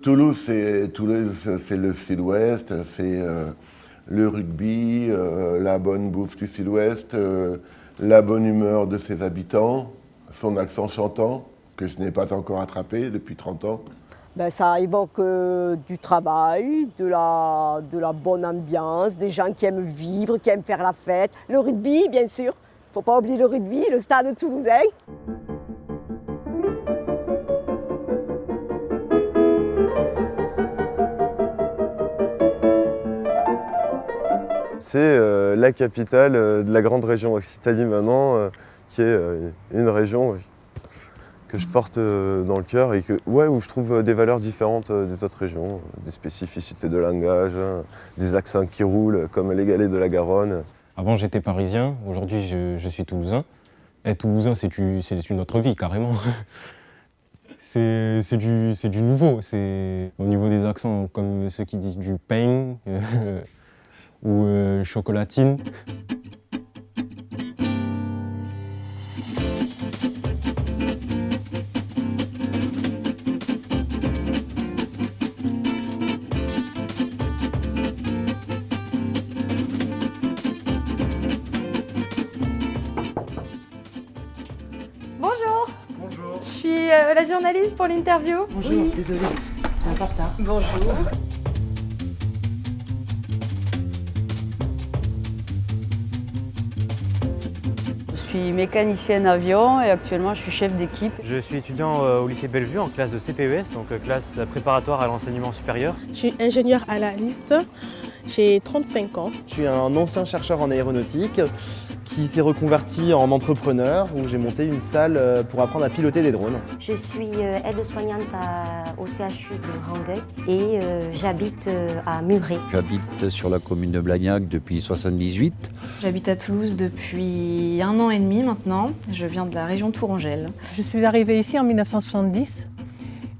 Toulouse, c'est le sud-ouest, c'est le rugby, la bonne bouffe du sud-ouest, la bonne humeur de ses habitants, son accent chantant, que je n'ai pas encore attrapé depuis 30 ans. Ben, ça évoque du travail, de la bonne ambiance, des gens qui aiment vivre, qui aiment faire la fête. Le rugby, bien sûr. Faut pas oublier le rugby, le stade toulousain. C'est la capitale de la grande région Occitanie maintenant, qui est une région que je porte dans le cœur et où je trouve des valeurs différentes des autres régions, des spécificités de langage, des accents qui roulent comme les galets de la Garonne. Avant j'étais parisien, aujourd'hui je suis toulousain. Et toulousain c'est une autre vie carrément. C'est du nouveau, c'est au niveau des accents comme ceux qui disent du pain ou chocolatine. Bonjour. Bonjour. Je suis la journaliste pour l'interview. Bonjour, Oui. désolé, c'est un peu en retard. Bonjour. Je suis mécanicienne avion et actuellement je suis chef d'équipe. Je suis étudiant au lycée Bellevue en classe de CPES, donc classe préparatoire à l'enseignement supérieur. Je suis ingénieure analyste, j'ai 35 ans. Je suis un ancien chercheur en aéronautique qui s'est reconverti en entrepreneur où j'ai monté une salle pour apprendre à piloter des drones. Je suis aide-soignante au CHU de Rangueil et j'habite à Muret. J'habite sur la commune de Blagnac depuis 1978. J'habite à Toulouse depuis 1 an et demi maintenant. Je viens de la région Tourangelle. Je suis arrivée ici en 1970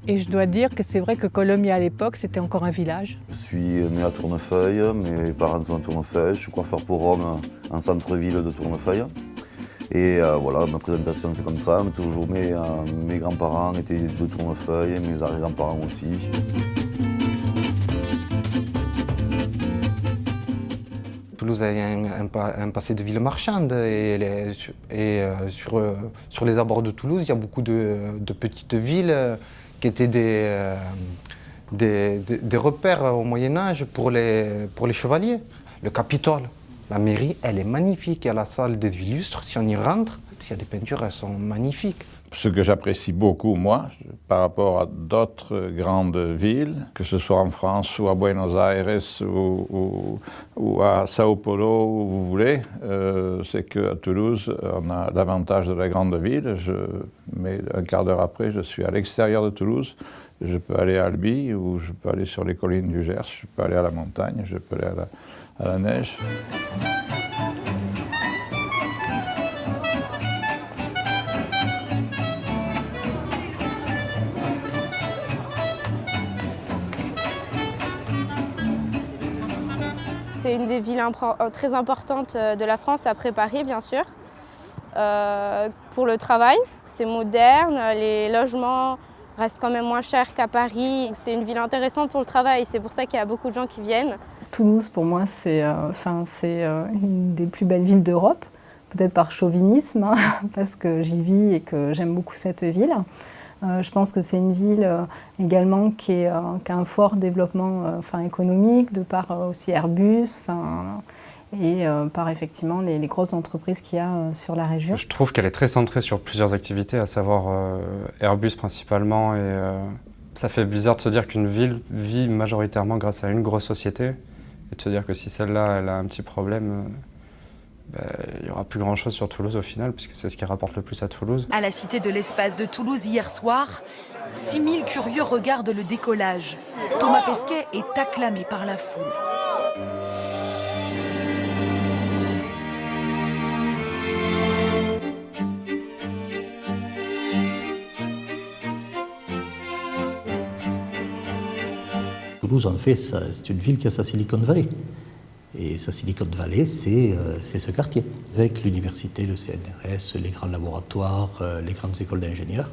et je dois dire que c'est vrai que Colomiers à l'époque c'était encore un village. Je suis né à Tournefeuille, mes parents sont à Tournefeuille, je suis coiffeur pour Rome en centre-ville de Tournefeuille. Et voilà, ma présentation c'est comme ça, mais toujours mes grands-parents étaient de Tournefeuille, mes arrière-grands-parents aussi. Toulouse a un passé de ville marchande et sur les abords de Toulouse, il y a beaucoup de petites villes qui étaient des repères au Moyen-Âge pour les chevaliers. Le Capitole, la mairie, elle est magnifique. Il y a la salle des illustres, si on y rentre, il y a des peintures, elles sont magnifiques. Ce que j'apprécie beaucoup, moi, par rapport à d'autres grandes villes, que ce soit en France ou à Buenos Aires ou à Sao Paulo, où vous voulez, c'est qu'à Toulouse, on a l'avantage de la grande ville. Mais un quart d'heure après, je suis à l'extérieur de Toulouse. Je peux aller à Albi ou je peux aller sur les collines du Gers, je peux aller à la montagne, je peux aller à la neige. C'est une des villes très importantes de la France, après Paris bien sûr. Pour le travail, c'est moderne, les logements restent quand même moins chers qu'à Paris. C'est une ville intéressante pour le travail, c'est pour ça qu'il y a beaucoup de gens qui viennent. Toulouse, pour moi, c'est une des plus belles villes d'Europe, peut-être par chauvinisme, hein, parce que j'y vis et que j'aime beaucoup cette ville. Je pense que c'est une ville également qui a un fort développement économique, de par aussi Airbus, et par effectivement les grosses entreprises qu'il y a sur la région. Je trouve qu'elle est très centrée sur plusieurs activités, à savoir Airbus principalement, et ça fait bizarre de se dire qu'une ville vit majoritairement grâce à une grosse société, et de se dire que si celle-là elle a un petit problème, il n'y aura plus grand-chose sur Toulouse au final, puisque c'est ce qui rapporte le plus à Toulouse. À la Cité de l'Espace de Toulouse hier soir, 6000 curieux regardent le décollage. Thomas Pesquet est acclamé par la foule. Toulouse, en fait, c'est une ville qui a sa Silicon Valley. Et sa Silicon Valley, c'est ce quartier, avec l'université, le CNRS, les grands laboratoires, les grandes écoles d'ingénieurs,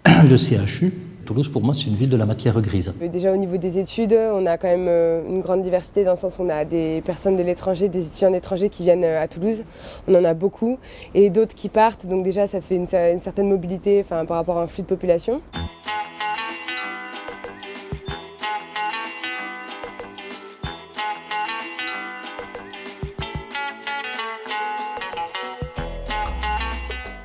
le CHU, Toulouse, pour moi, c'est une ville de la matière grise. Déjà au niveau des études, on a quand même une grande diversité dans le sens où on a des personnes de l'étranger, des étudiants étrangers qui viennent à Toulouse. On en a beaucoup et d'autres qui partent. Donc déjà, ça te fait une certaine mobilité par rapport à un flux de population.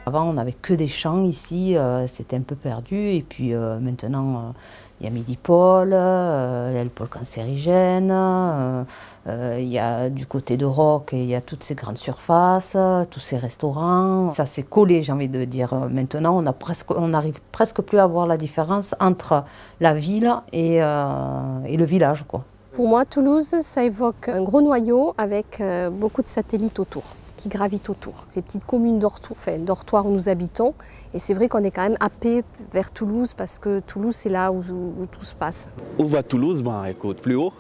Avant, on n'avait que des champs ici, c'était un peu perdu. Et puis maintenant, il y a Midi-Pôle, il y a le pôle cancérigène, il y a du côté de Roc, il y a toutes ces grandes surfaces, tous ces restaurants. Ça s'est collé, j'ai envie de dire. Maintenant, on n'arrive presque plus à voir la différence entre la ville et le village, quoi. Pour moi, Toulouse, ça évoque un gros noyau avec beaucoup de satellites autour, qui gravitent autour. Ces petites communes dortoirs où nous habitons. Et c'est vrai qu'on est quand même happé vers Toulouse parce que Toulouse, c'est là où tout se passe. Où va Toulouse? Écoute, plus haut,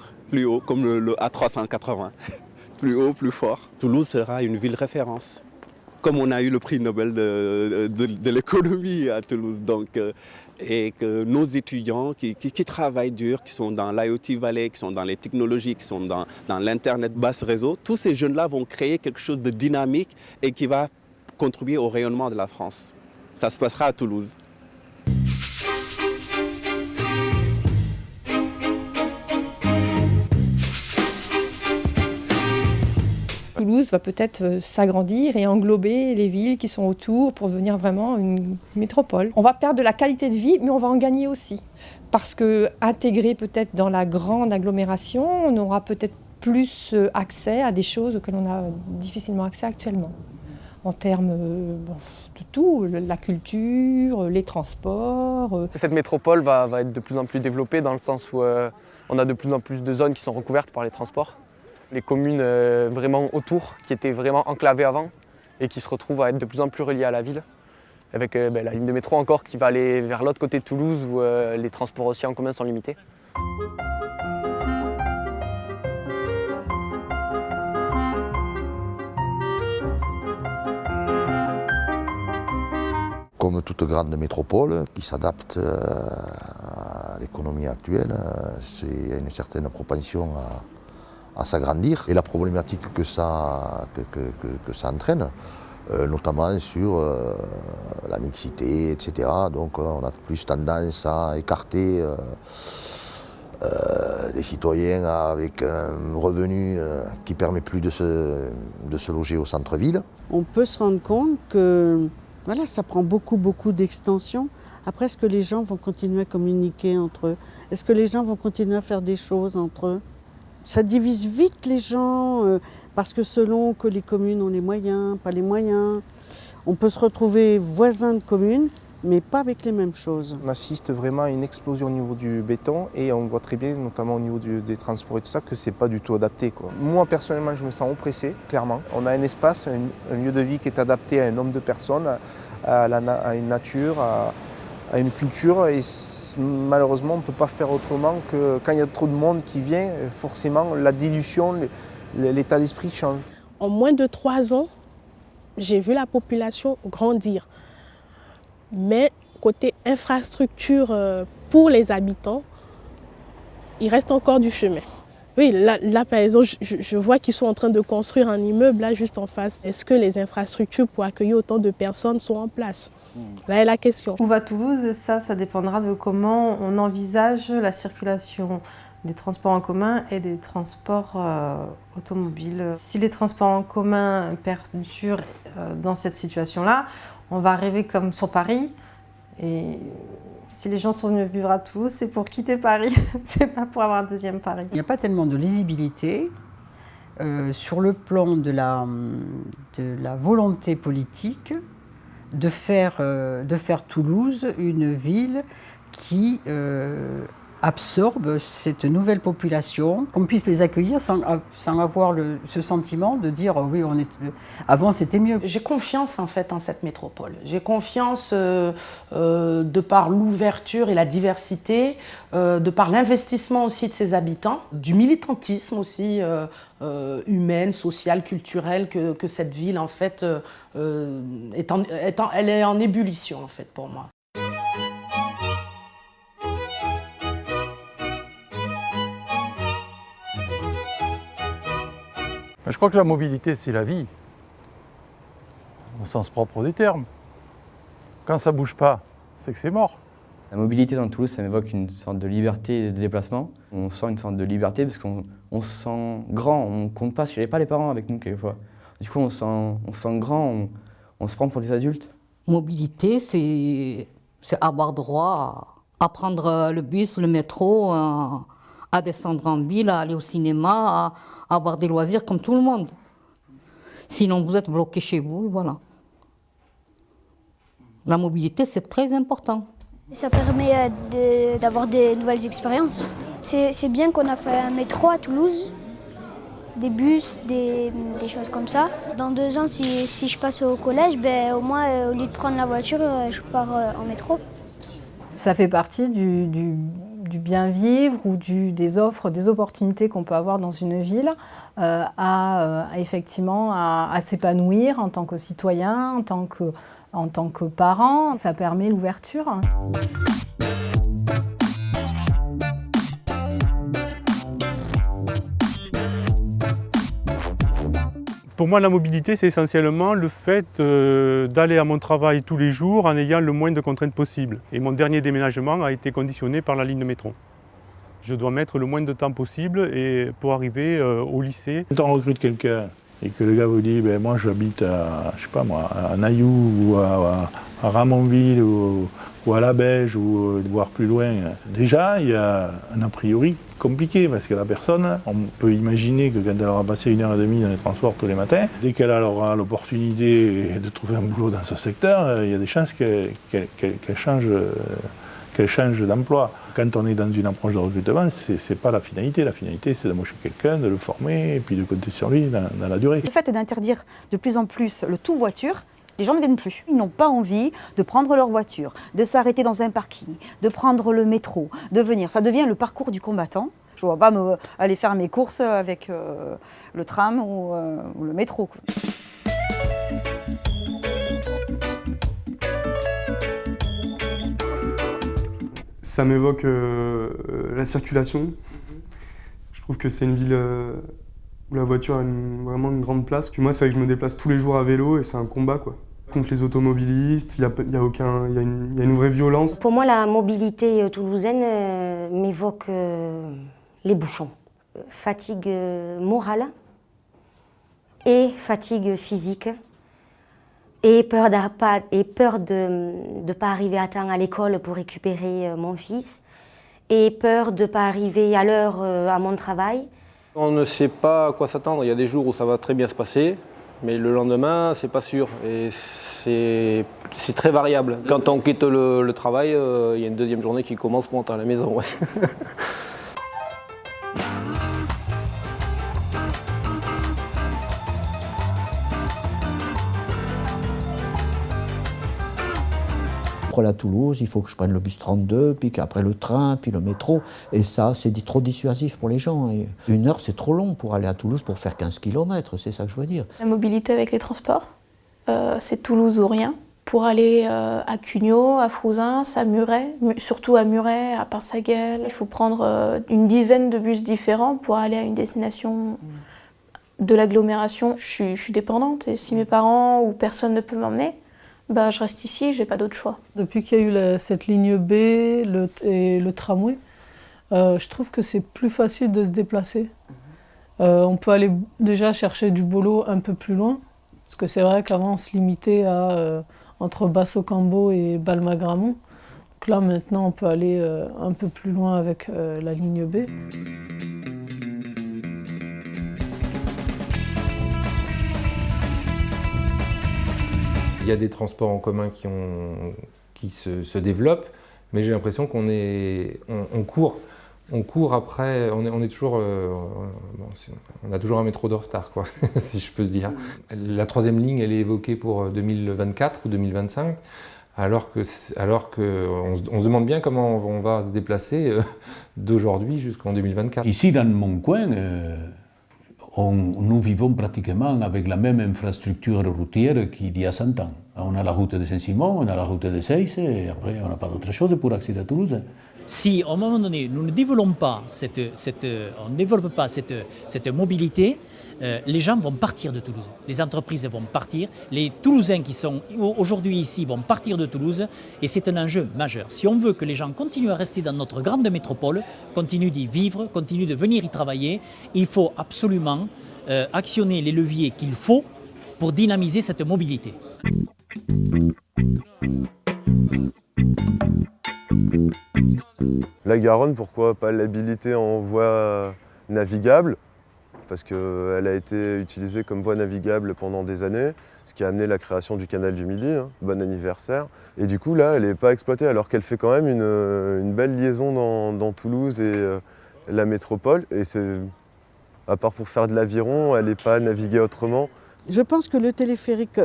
comme le A380. Plus haut, plus fort. Toulouse sera une ville référence. Comme on a eu le prix Nobel de l'économie à Toulouse. Donc, et que nos étudiants qui travaillent dur, qui sont dans l'IoT Valley, qui sont dans les technologies, qui sont dans l'Internet basse réseau, tous ces jeunes-là vont créer quelque chose de dynamique et qui va contribuer au rayonnement de la France. Ça se passera à Toulouse. Toulouse va peut-être s'agrandir et englober les villes qui sont autour pour devenir vraiment une métropole. On va perdre de la qualité de vie, mais on va en gagner aussi. Parce que intégré peut-être dans la grande agglomération, on aura peut-être plus accès à des choses auxquelles on a difficilement accès actuellement. En termes de tout, la culture, les transports. Cette métropole va être de plus en plus développée dans le sens où on a de plus en plus de zones qui sont recouvertes par les transports. Les communes vraiment autour, qui étaient vraiment enclavées avant et qui se retrouvent à être de plus en plus reliées à la ville. Avec la ligne de métro encore qui va aller vers l'autre côté de Toulouse où les transports aussi en commun sont limités. Comme toute grande métropole qui s'adapte à l'économie actuelle, c'est une certaine propension à s'agrandir et la problématique que ça entraîne, notamment sur la mixité, etc. Donc on a plus tendance à écarter les citoyens avec un revenu qui ne permet plus de se loger au centre-ville. On peut se rendre compte que voilà, ça prend beaucoup d'extension. Après, est-ce que les gens vont continuer à communiquer entre eux? Est-ce que les gens vont continuer à faire des choses entre eux? Ça divise vite les gens, parce que selon que les communes ont les moyens, pas les moyens, on peut se retrouver voisins de communes, mais pas avec les mêmes choses. On assiste vraiment à une explosion au niveau du béton et on voit très bien, notamment au niveau des transports et tout ça, que c'est pas du tout adapté, quoi. Moi, personnellement, je me sens oppressé, clairement. On a un espace, un lieu de vie qui est adapté à un nombre de personnes, à une nature, à une culture et malheureusement on ne peut pas faire autrement que quand il y a trop de monde qui vient, forcément la dilution, l'état d'esprit change. En moins de 3 ans, j'ai vu la population grandir. Mais côté infrastructure pour les habitants, il reste encore du chemin. Oui, là par exemple, je vois qu'ils sont en train de construire un immeuble là juste en face. Est-ce que les infrastructures pour accueillir autant de personnes sont en place? Là est la question. Où va Toulouse? Ça dépendra de comment on envisage la circulation des transports en commun et des transports automobiles. Si les transports en commun perdurent dans cette situation-là, on va arriver comme sur Paris. Et si les gens sont venus vivre à Toulouse, c'est pour quitter Paris, c'est pas pour avoir un deuxième Paris. Il n'y a pas tellement de lisibilité sur le plan de la volonté politique de faire Toulouse une ville qui absorbe cette nouvelle population, qu'on puisse les accueillir sans avoir ce sentiment de dire oui, avant c'était mieux. J'ai confiance en fait en cette métropole. J'ai confiance de par l'ouverture et la diversité, de par l'investissement aussi de ses habitants, du militantisme aussi humain, social, culturel que cette ville en fait elle est en ébullition en fait pour moi. Je crois que la mobilité, c'est la vie, au sens propre du terme. Quand ça ne bouge pas, c'est que c'est mort. La mobilité dans Toulouse, ça m'évoque une sorte de liberté de déplacement. On sent une sorte de liberté parce qu'on se sent grand, on ne compte pas, parce qu'il n'y avait pas les parents avec nous quelquefois. Du coup, on se sent grand, on se prend pour des adultes. Mobilité, c'est avoir droit à prendre le bus, le métro, à descendre en ville, à aller au cinéma, à avoir des loisirs comme tout le monde. Sinon, vous êtes bloqué chez vous, et voilà. La mobilité, c'est très important. Ça permet d'avoir des nouvelles expériences. C'est bien qu'on a fait un métro à Toulouse, des bus, des choses comme ça. Dans 2 ans, si je passe au collège, au moins, au lieu de prendre la voiture, je pars en métro. Ça fait partie du bien vivre ou des offres, des opportunités qu'on peut avoir dans une ville effectivement à s'épanouir en tant que citoyen, en tant que parent. Ça permet l'ouverture. Pour moi, la mobilité, c'est essentiellement le fait d'aller à mon travail tous les jours en ayant le moins de contraintes possible. Et mon dernier déménagement a été conditionné par la ligne de métro. Je dois mettre le moins de temps possible pour arriver au lycée. Quand on recrute quelqu'un et que le gars vous dit moi j'habite à, je sais pas moi, à Nailloux ou à Ramonville ou à La Beige ou voire plus loin, déjà il y a un a priori compliqué parce que la personne, on peut imaginer que quand elle aura passé 1h30 dans les transports tous les matins, dès qu'elle aura l'opportunité de trouver un boulot dans ce secteur, il y a des chances qu'elle change d'emploi. Quand on est dans une approche de recrutement, c'est pas la finalité. La finalité, c'est d'embaucher quelqu'un, de le former et puis de compter sur lui dans la durée. Le fait d'interdire de plus en plus le tout voiture, les gens ne viennent plus. Ils n'ont pas envie de prendre leur voiture, de s'arrêter dans un parking, de prendre le métro, de venir. Ça devient le parcours du combattant. Je ne vois pas aller faire mes courses avec le tram ou le métro, quoi. Ça m'évoque la circulation. Je trouve que c'est une ville où la voiture a vraiment une grande place. Puis moi, c'est vrai que je me déplace tous les jours à vélo et c'est un combat, quoi. Contre les automobilistes, il y a une vraie violence. Pour moi, la mobilité toulousaine m'évoque les bouchons. Fatigue morale et fatigue physique. Et peur de ne pas arriver à temps à l'école pour récupérer mon fils. Et peur de ne pas arriver à l'heure à mon travail. On ne sait pas à quoi s'attendre. Il y a des jours où ça va très bien se passer, mais le lendemain, c'est pas sûr. Et c'est très variable. Quand on quitte le travail, il y a une deuxième journée qui commence pour rentrer à la maison. Ouais. À Toulouse, il faut que je prenne le bus 32, puis qu'après le train, puis le métro. Et ça, c'est trop dissuasif pour les gens. Et 1 heure, c'est trop long pour aller à Toulouse pour faire 15 km, c'est ça que je veux dire. La mobilité avec les transports, c'est Toulouse ou rien. Pour aller à Cugnot, à Frouzins, à Muret, surtout à Muret, à Pinsaguel, il faut prendre une dizaine de bus différents pour aller à une destination de l'agglomération. Je suis dépendante et si mes parents ou personne ne peut m'emmener, je reste ici, j'ai pas d'autre choix. Depuis qu'il y a eu cette ligne B et le tramway, je trouve que c'est plus facile de se déplacer. On peut aller déjà chercher du boulot un peu plus loin, parce que c'est vrai qu'avant on se limitait à entre Basso-Cambo et Balma-Gramont. Donc là maintenant on peut aller un peu plus loin avec la ligne B. Il y a des transports en commun qui se développent, mais j'ai l'impression qu'on court après, on est toujours, on a toujours un métro de retard, quoi, si je peux dire. La 3e ligne, elle est évoquée pour 2024 ou 2025, alors qu'on se demande bien comment on va se déplacer d'aujourd'hui jusqu'en 2024. Ici, dans mon coin, nous vivons pratiquement avec la même infrastructure routière qu'il y a 100 ans. On a la route de Saint-Simon, on a la route de Seyss, et après on n'a pas d'autre chose pour accéder à Toulouse. Si à un moment donné nous ne développons pas cette mobilité, les gens vont partir de Toulouse. Les entreprises vont partir. Les Toulousains qui sont aujourd'hui ici vont partir de Toulouse. Et c'est un enjeu majeur. Si on veut que les gens continuent à rester dans notre grande métropole, continuent d'y vivre, continuent de venir y travailler, il faut absolument actionner les leviers qu'il faut pour dynamiser cette mobilité. La Garonne, pourquoi pas l'habiliter en voie navigable? Parce qu'elle a été utilisée comme voie navigable pendant des années, ce qui a amené la création du canal du Midi, hein, bon anniversaire. Et du coup, là, elle n'est pas exploitée, alors qu'elle fait quand même une belle liaison dans Toulouse et la métropole. Et à part pour faire de l'aviron, elle n'est pas naviguée autrement. Je pense que le téléphérique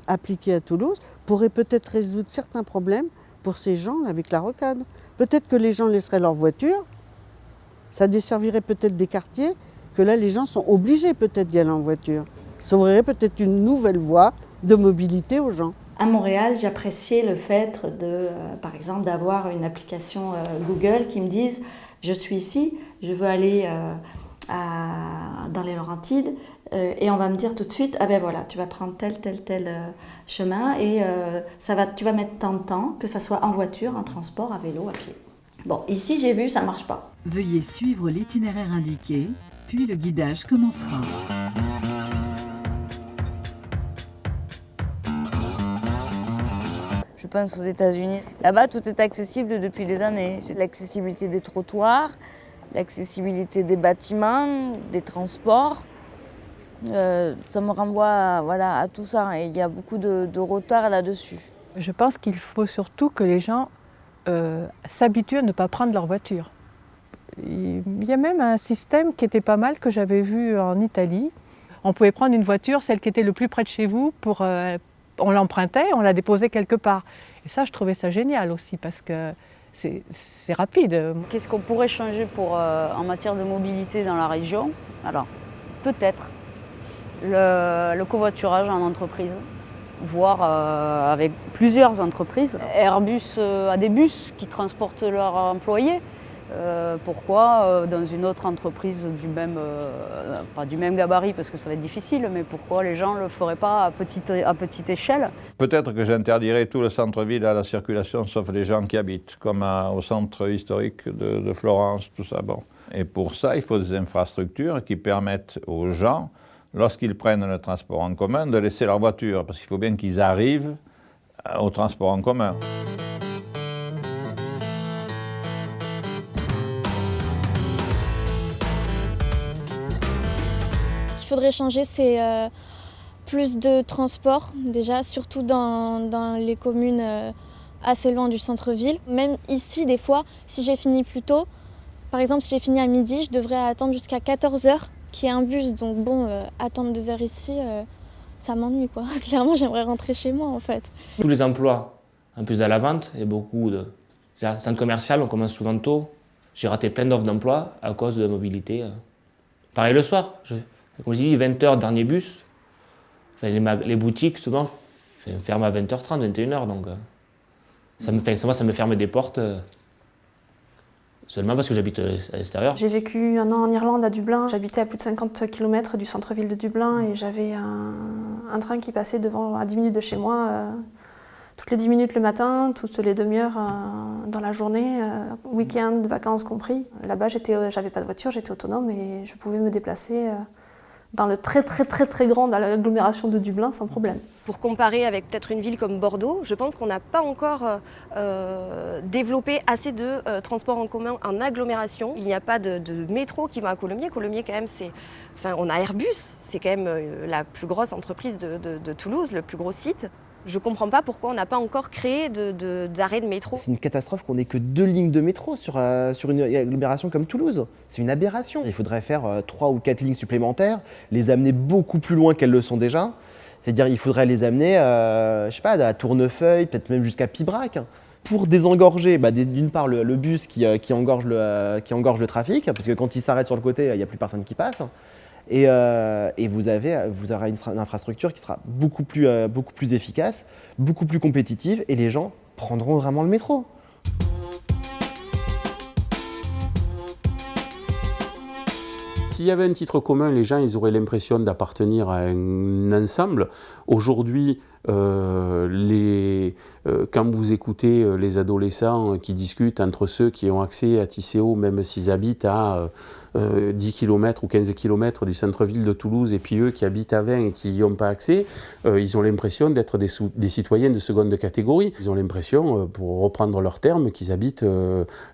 appliqué à Toulouse pourrait peut-être résoudre certains problèmes pour ces gens avec la rocade. Peut-être que les gens laisseraient leur voiture, ça desservirait peut-être des quartiers, que là les gens sont obligés peut-être d'y aller en voiture. Ça ouvrirait peut-être une nouvelle voie de mobilité aux gens. À Montréal, j'appréciais le fait par exemple, d'avoir une application Google qui me dise « Je suis ici, je veux aller dans les Laurentides ». Et on va me dire tout de suite, ah ben voilà, tu vas prendre tel chemin et tu vas mettre tant de temps, que ça soit en voiture, en transport, à vélo, à pied. Bon, ici j'ai vu, ça marche pas. Veuillez suivre l'itinéraire indiqué, puis le guidage commencera. Je pense aux États-Unis. Là-bas, tout est accessible depuis des années. L'accessibilité des trottoirs, l'accessibilité des bâtiments, des transports. Ça me renvoie à tout ça et il y a beaucoup de retard là-dessus. Je pense qu'il faut surtout que les gens s'habituent à ne pas prendre leur voiture. Il y a même un système qui était pas mal que j'avais vu en Italie. On pouvait prendre une voiture, celle qui était le plus près de chez vous, on l'empruntait, on la déposait quelque part. Et ça, je trouvais ça génial aussi parce que c'est rapide. Qu'est-ce qu'on pourrait changer en matière de mobilité dans la région? Alors, peut-être le covoiturage en entreprise, voire avec plusieurs entreprises. Airbus a des bus qui transportent leurs employés. Pourquoi dans une autre entreprise pas du même gabarit parce que ça va être difficile, mais pourquoi les gens ne le feraient pas à petite échelle? Peut-être que j'interdirais tout le centre-ville à la circulation sauf les gens qui habitent, comme au centre historique de Florence, tout ça. Bon. Et pour ça, il faut des infrastructures qui permettent aux gens, lorsqu'ils prennent le transport en commun, de laisser leur voiture, parce qu'il faut bien qu'ils arrivent au transport en commun. Ce qu'il faudrait changer, c'est plus de transport, déjà, surtout dans les communes assez loin du centre-ville. Même ici, des fois, si j'ai fini plus tôt, par exemple, si j'ai fini à midi, je devrais attendre jusqu'à 14h qu'il y ait un bus. Donc bon, attendre 2 heures ici, ça m'ennuie, quoi. Clairement, j'aimerais rentrer chez moi, en fait. Tous les emplois, en plus de la vente, il y a beaucoup de centres commerciaux, on commence souvent tôt. J'ai raté plein d'offres d'emploi à cause de la mobilité. Pareil le soir, comme je dis, 20h, dernier bus. Enfin, les boutiques, souvent, ferment à 20h30, 21h, donc ça me ferme des portes. Seulement parce que j'habite à l'extérieur. J'ai vécu 1 an en Irlande, à Dublin. J'habitais à plus de 50 km du centre-ville de Dublin et j'avais un train qui passait à 10 minutes de chez moi, toutes les 10 minutes le matin, toutes les demi-heures dans la journée, week-end, vacances compris. Là-bas, j'avais pas de voiture, j'étais autonome et je pouvais me déplacer dans le très grand dans l'agglomération de Dublin sans problème. Pour comparer avec peut-être une ville comme Bordeaux, je pense qu'on n'a pas encore développé assez de transports en commun en agglomération. Il n'y a pas de métro qui va à Colomiers. Colomiers, quand même, on a Airbus, c'est quand même la plus grosse entreprise de Toulouse, le plus gros site. Je ne comprends pas pourquoi on n'a pas encore créé d'arrêt de métro. C'est une catastrophe qu'on n'ait que 2 lignes de métro sur une agglomération comme Toulouse. C'est une aberration. Il faudrait faire 3 ou 4 lignes supplémentaires, les amener beaucoup plus loin qu'elles le sont déjà. C'est-à-dire qu'il faudrait les amener, je sais pas, à Tournefeuille, peut-être même jusqu'à Pibrac. Pour désengorger, d'une part, le bus qui engorge le trafic, parce que quand il s'arrête sur le côté, il n'y a plus personne qui passe. Et vous aurez une infrastructure qui sera beaucoup plus efficace, beaucoup plus compétitive, et les gens prendront vraiment le métro. S'il y avait un titre commun, les gens ils auraient l'impression d'appartenir à un ensemble. Aujourd'hui, quand vous écoutez les adolescents qui discutent entre ceux qui ont accès à Tisséo, même s'ils habitent à 10 km ou 15 km du centre-ville de Toulouse, et puis eux qui habitent à 20 et qui n'y ont pas accès, ils ont l'impression d'être des citoyens de seconde catégorie. Ils ont l'impression, pour reprendre leurs termes, qu'ils habitent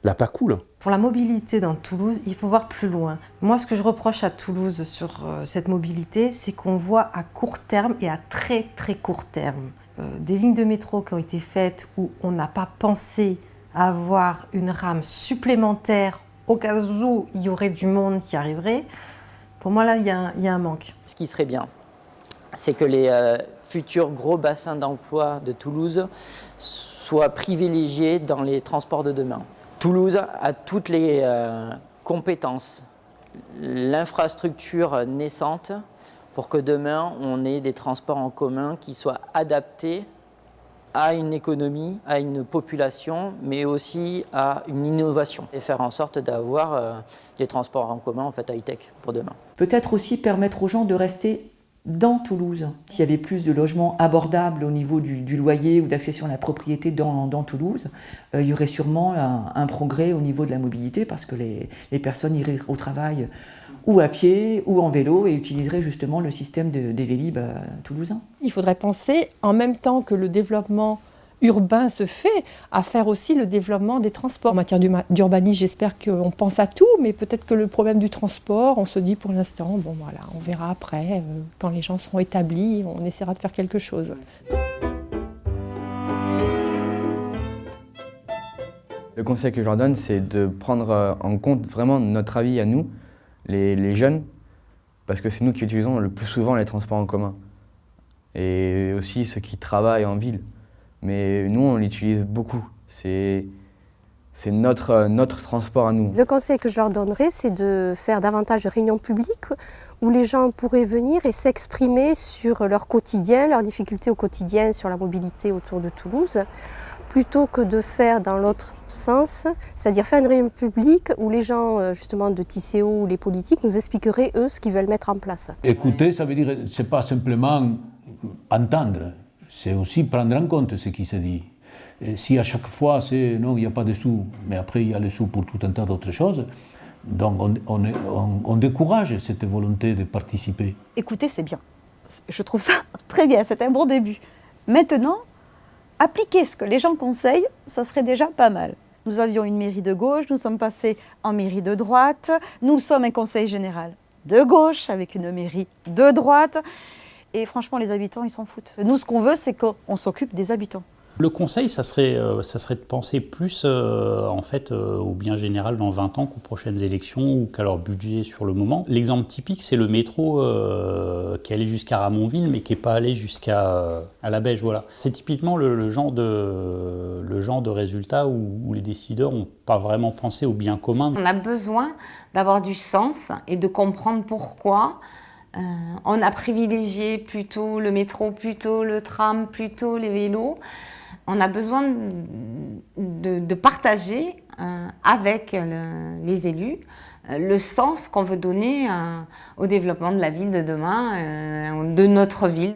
la Pacoule. Pour la mobilité dans Toulouse, il faut voir plus loin. Moi, ce que je reproche à Toulouse sur cette mobilité, c'est qu'on voit à court terme et à très très court terme. Des lignes de métro qui ont été faites où on n'a pas pensé à avoir une rame supplémentaire au cas où il y aurait du monde qui arriverait. Pour moi, là, il y a un manque. Ce qui serait bien, c'est que les futurs gros bassins d'emploi de Toulouse soient privilégiés dans les transports de demain. Toulouse a toutes les compétences, l'infrastructure naissante pour que demain on ait des transports en commun qui soient adaptés à une économie, à une population, mais aussi à une innovation et faire en sorte d'avoir des transports en commun en fait high-tech pour demain. Peut-être aussi permettre aux gens de rester dans Toulouse. S'il y avait plus de logements abordables au niveau du loyer ou d'accession à la propriété dans Toulouse, il y aurait sûrement un progrès au niveau de la mobilité parce que les personnes iraient au travail ou à pied ou en vélo et utiliseraient justement le système des Vélib toulousains. Il faudrait penser, en même temps que le développement urbain se fait, à faire aussi le développement des transports. En matière d'urbanisme, j'espère qu'on pense à tout, mais peut-être que le problème du transport, on se dit pour l'instant, bon voilà, on verra après, quand les gens seront établis, on essaiera de faire quelque chose. Le conseil que je leur donne, c'est de prendre en compte vraiment notre avis à nous, les jeunes, parce que c'est nous qui utilisons le plus souvent les transports en commun. Et aussi ceux qui travaillent en ville. Mais nous, on l'utilise beaucoup. C'est notre transport à nous. Le conseil que je leur donnerais, c'est de faire davantage de réunions publiques où les gens pourraient venir et s'exprimer sur leur quotidien, leurs difficultés au quotidien sur la mobilité autour de Toulouse, plutôt que de faire dans l'autre sens, c'est-à-dire faire une réunion publique où les gens justement de Tisséo ou les politiques nous expliqueraient eux ce qu'ils veulent mettre en place. Écouter, ça veut dire, c'est pas simplement entendre. C'est aussi prendre en compte ce qui se dit. Et si à chaque fois c'est non, il n'y a pas de sous, mais après il y a les sous pour tout un tas d'autres choses, donc on décourage cette volonté de participer. Écouter, c'est bien. Je trouve ça très bien, c'est un bon début. Maintenant, appliquer ce que les gens conseillent, ça serait déjà pas mal. Nous avions une mairie de gauche, nous sommes passés en mairie de droite, nous sommes un conseil général de gauche avec une mairie de droite. Et franchement, les habitants, ils s'en foutent. Nous, ce qu'on veut, c'est qu'on s'occupe des habitants. Le conseil, ça serait de penser plus en fait, au bien général dans 20 ans qu'aux prochaines élections ou qu'à leur budget sur le moment. L'exemple typique, c'est le métro qui allait jusqu'à Ramonville, mais qui n'est pas allé jusqu'à à la Bèche. Voilà. C'est typiquement le genre de résultat où les décideurs n'ont pas vraiment pensé au bien commun. On a besoin d'avoir du sens et de comprendre pourquoi. On a privilégié plutôt le métro, plutôt le tram, plutôt les vélos. On a besoin de partager avec les élus le sens qu'on veut donner au développement de la ville de demain, de notre ville.